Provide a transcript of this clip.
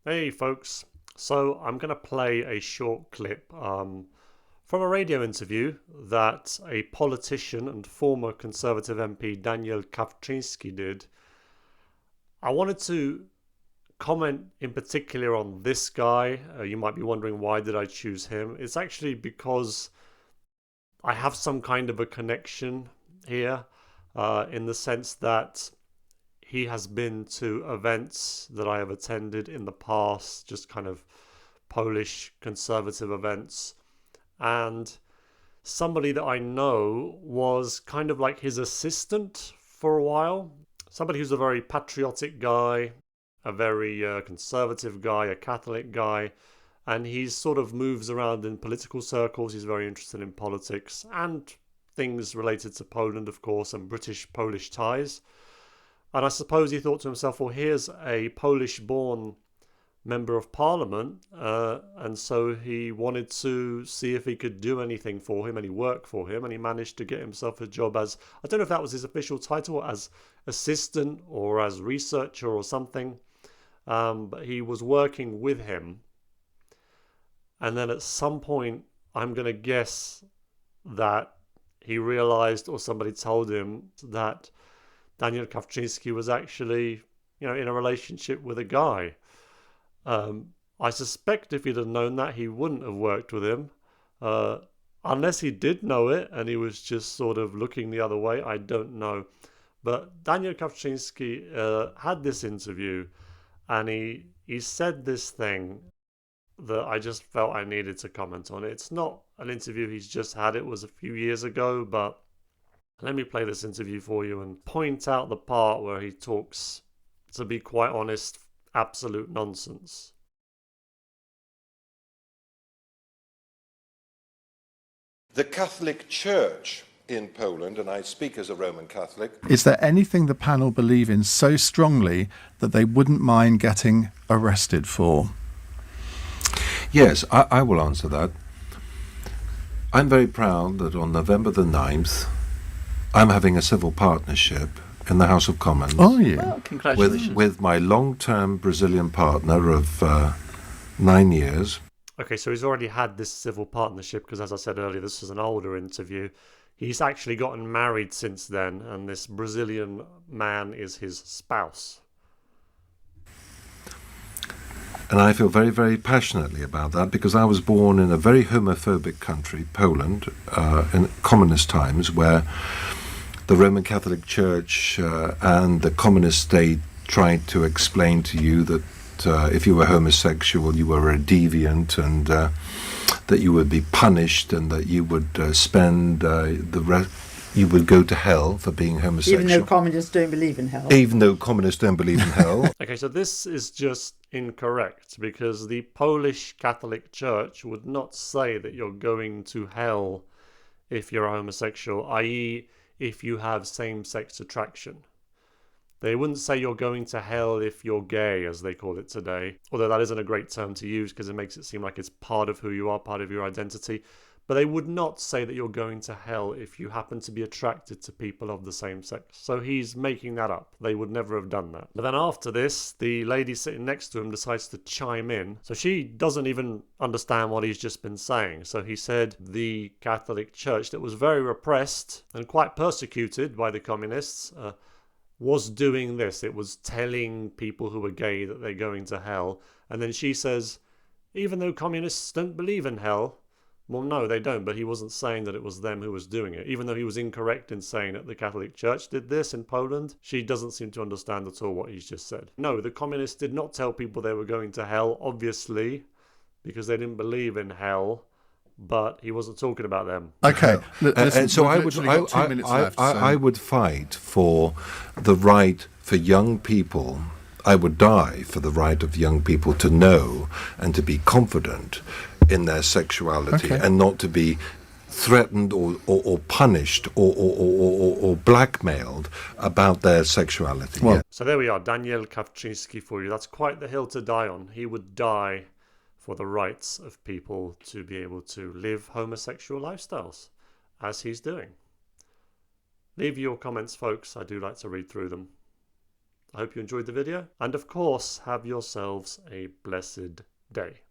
Hey folks, so I'm going to play a short clip from a radio interview that a politician and former Conservative MP Daniel Kawczynski did. I wanted to comment in particular on this guy. You might be wondering, why did I choose him? It's actually because I have some kind of a connection here, in the sense that he has been to events that I have attended in the past, just kind of Polish conservative events. And somebody that I know was kind of like his assistant for a while. Somebody who's a very patriotic guy, a very conservative guy, a Catholic guy. And he sort of moves around in political circles. He's very interested in politics and things related to Poland, of course, and British-Polish ties. And I suppose he thought to himself, well, here's a Polish-born member of parliament, and so he wanted to see if he could do anything for him, any work for him, and he managed to get himself a job as, I don't know if that was his official title, as assistant or as researcher or something, but he was working with him. And then at some point, I'm going to guess that he realized, or somebody told him, that Daniel Kawczynski was actually, in a relationship with a guy. I suspect if he'd have known that, he wouldn't have worked with him. Unless he did know it and he was just sort of looking the other way, I don't know. But Daniel Kawczynski had this interview, and he said this thing that I just felt I needed to comment on. It's not an interview he's just had, it was a few years ago, but let me play this interview for you and point out the part where he talks, to be quite honest, absolute nonsense. The Catholic Church in Poland, and I speak as a Roman Catholic. Is there anything the panel believe in so strongly that they wouldn't mind getting arrested for? Yes, I will answer that. I'm very proud that on November the 9th, I'm having a civil partnership in the House of Commons. Are you? Well, congratulations. With my long-term Brazilian partner of 9 years. Okay, so he's already had this civil partnership because, as I said earlier, this is an older interview. He's actually gotten married since then, and this Brazilian man is his spouse. And I feel very, very passionately about that because I was born in a very homophobic country, Poland, in communist times, where the Roman Catholic Church and the communist state tried to explain to you that if you were homosexual, you were a deviant, and that you would be punished, and that you would you would go to hell for being homosexual. Even though communists don't believe in hell. Even though communists don't believe in hell. Okay, so this is just incorrect, because the Polish Catholic Church would not say that you're going to hell if you're a homosexual, i.e. if you have same-sex attraction. They wouldn't say you're going to hell if you're gay, as they call it today, although that isn't a great term to use because it makes it seem like it's part of who you are, part of your identity. But they would not say that you're going to hell if you happen to be attracted to people of the same sex. So he's making that up. They would never have done that. But then after this, the lady sitting next to him decides to chime in. So she doesn't even understand what he's just been saying. So he said the Catholic Church, that was very repressed and quite persecuted by the communists, was doing this. It was telling people who were gay that they're going to hell. And then she says, even though communists don't believe in hell. Well, no, they don't, but he wasn't saying that it was them who was doing it. Even though he was incorrect in saying that the Catholic Church did this in Poland, she doesn't seem to understand at all what he's just said. No, the communists did not tell people they were going to hell, obviously, because they didn't believe in hell, but he wasn't talking about them. Okay, listen, And so we've I would, literally got 2 minutes left. So. I would fight for the right for young people. I would die for the right of young people to know and to be confident in their sexuality, and not to be threatened or punished or blackmailed about their sexuality. Well, So there we are, Daniel Kawczynski for you. That's quite the hill to die on. He would die for the rights of people to be able to live homosexual lifestyles, as he's doing. Leave your comments, folks. I do like to read through them. I hope you enjoyed the video, and of course, have yourselves a blessed day.